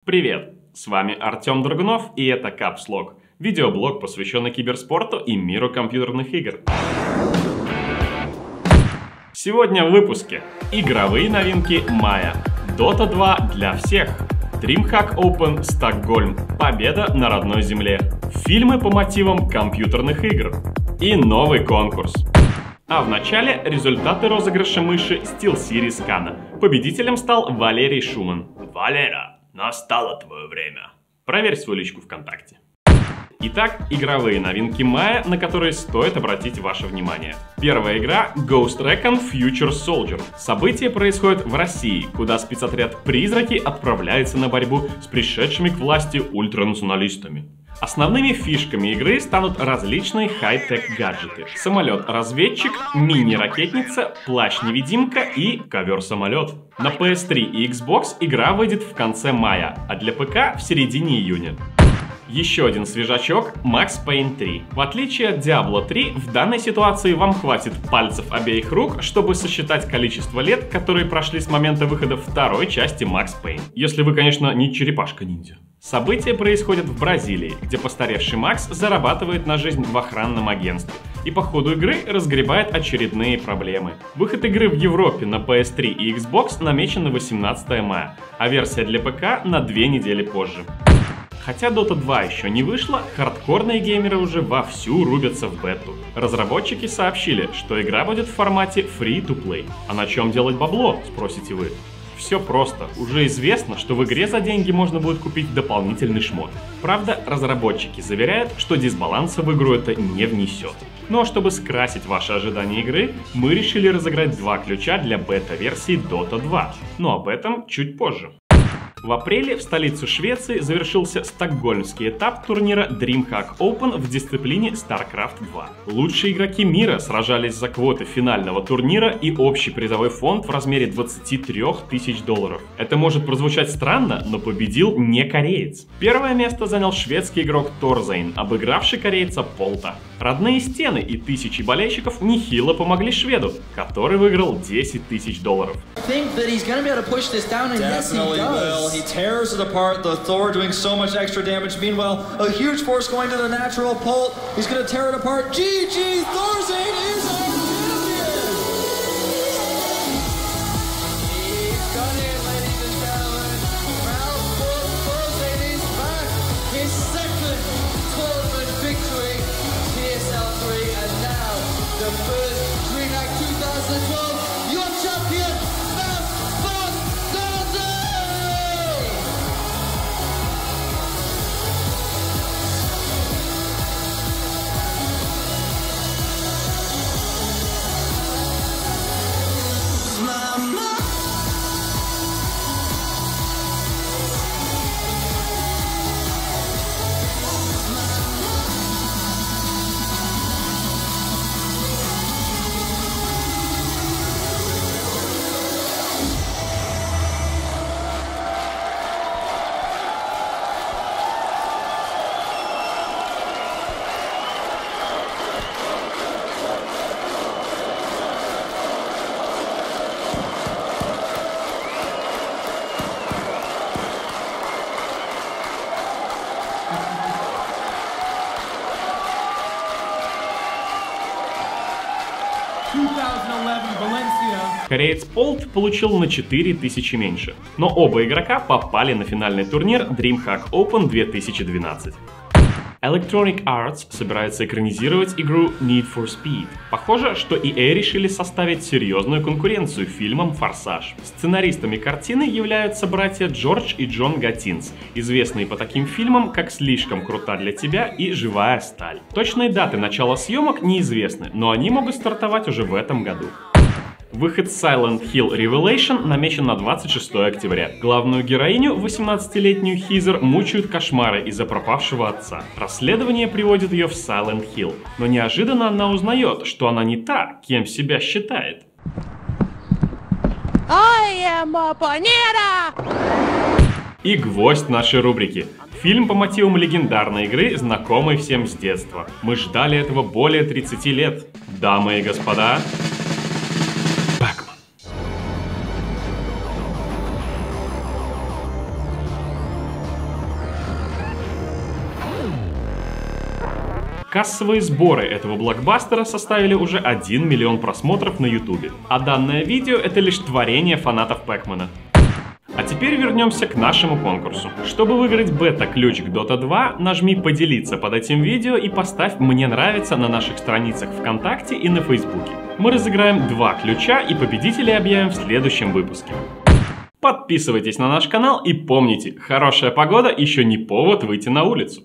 Привет! С вами Артем Драгунов, и это Капслог, видеоблог, посвященный киберспорту и миру компьютерных игр. Сегодня в выпуске игровые новинки мая, Dota 2 для всех, DreamHack Open Стокгольм, победа на родной земле, фильмы по мотивам компьютерных игр и новый конкурс. А в начале результаты розыгрыша мыши SteelSeries Kana. Победителем стал Валерий Шуман. Валера, настало твое время. Проверь свою личку ВКонтакте. Итак, игровые новинки мая, на которые стоит обратить ваше внимание. Первая игра Ghost Recon Future Soldier. Событие происходит в России, куда спецотряд «Призраки» отправляется на борьбу с пришедшими к власти ультранационалистами. Основными фишками игры станут различные хай-тек гаджеты. Самолет-разведчик, мини-ракетница, плащ-невидимка и ковер-самолет. На PS3 и Xbox игра выйдет в конце мая, а для ПК в середине июня. Еще один свежачок — Max Payne 3. В отличие от Diablo 3, в данной ситуации вам хватит пальцев обеих рук, чтобы сосчитать количество лет, которые прошли с момента выхода второй части Max Payne. Если вы, конечно, не черепашка-ниндзя. События происходят в Бразилии, где постаревший Макс зарабатывает на жизнь в охранном агентстве и по ходу игры разгребает очередные проблемы. Выход игры в Европе на PS3 и Xbox намечен на 18 мая, а версия для ПК на 2 недели позже. Хотя Dota 2 еще не вышла, хардкорные геймеры уже вовсю рубятся в бету. Разработчики сообщили, что игра будет в формате free-to-play. А на чем делать бабло, спросите вы? Все просто. Уже известно, что в игре за деньги можно будет купить дополнительный шмот. Правда, разработчики заверяют, что дисбаланса в игру это не внесет. Но чтобы скрасить ваши ожидания игры, мы решили разыграть 2 ключа для бета-версии Dota 2. Но об этом чуть позже. В апреле в столицу Швеции завершился стокгольмский этап турнира DreamHack Open в дисциплине StarCraft 2. Лучшие игроки мира сражались за квоты финального турнира и общий призовой фонд в размере $23 тысяч. Это может прозвучать странно, но победил не кореец. Первое место занял шведский игрок Торзейн, обыгравший корейца Полта. Родные стены и тысячи болельщиков нехило помогли шведу, который выиграл $10 тысяч. He tears it apart, the Thor doing so much extra damage. Meanwhile, a huge force going to the natural Pult. He's going to tear it apart. GG, Thorzane is our champion! He's got it, ladies and gentlemen. Thorzane is back. His second tournament victory. TSL 3 and now the first DreamHack 2012. Your champion, Matt Van Dozen! Кореец Полт получил на 4000 меньше, но оба игрока попали на финальный турнир DreamHack Open 2012. Electronic Arts собирается экранизировать игру Need for Speed. Похоже, что EA решили составить серьезную конкуренцию фильмам «Форсаж». Сценаристами картины являются братья Джордж и Джон Гатинс, известные по таким фильмам, как «Слишком крута для тебя» и «Живая сталь». Точные даты начала съемок неизвестны, но они могут стартовать уже в этом году. Выход Silent Hill Revelation намечен на 26 октября. Главную героиню, 18-летнюю Хизер, мучают кошмары из-за пропавшего отца. Расследование приводит ее в Silent Hill, но неожиданно она узнает, что она не та, кем себя считает. I am a banana! И гвоздь нашей рубрики. Фильм по мотивам легендарной игры, знакомый всем с детства. Мы ждали этого более 30 лет. Дамы и господа... Кассовые сборы этого блокбастера составили уже 1 миллион просмотров на YouTube, а данное видео это лишь творение фанатов Пэкмана. А теперь вернемся к нашему конкурсу. Чтобы выиграть бета-ключ к Dota 2, нажми «Поделиться» под этим видео и поставь «Мне нравится» на наших страницах ВКонтакте и на Фейсбуке. Мы разыграем 2 ключа и победителей объявим в следующем выпуске. Подписывайтесь на наш канал и помните, хорошая погода еще не повод выйти на улицу.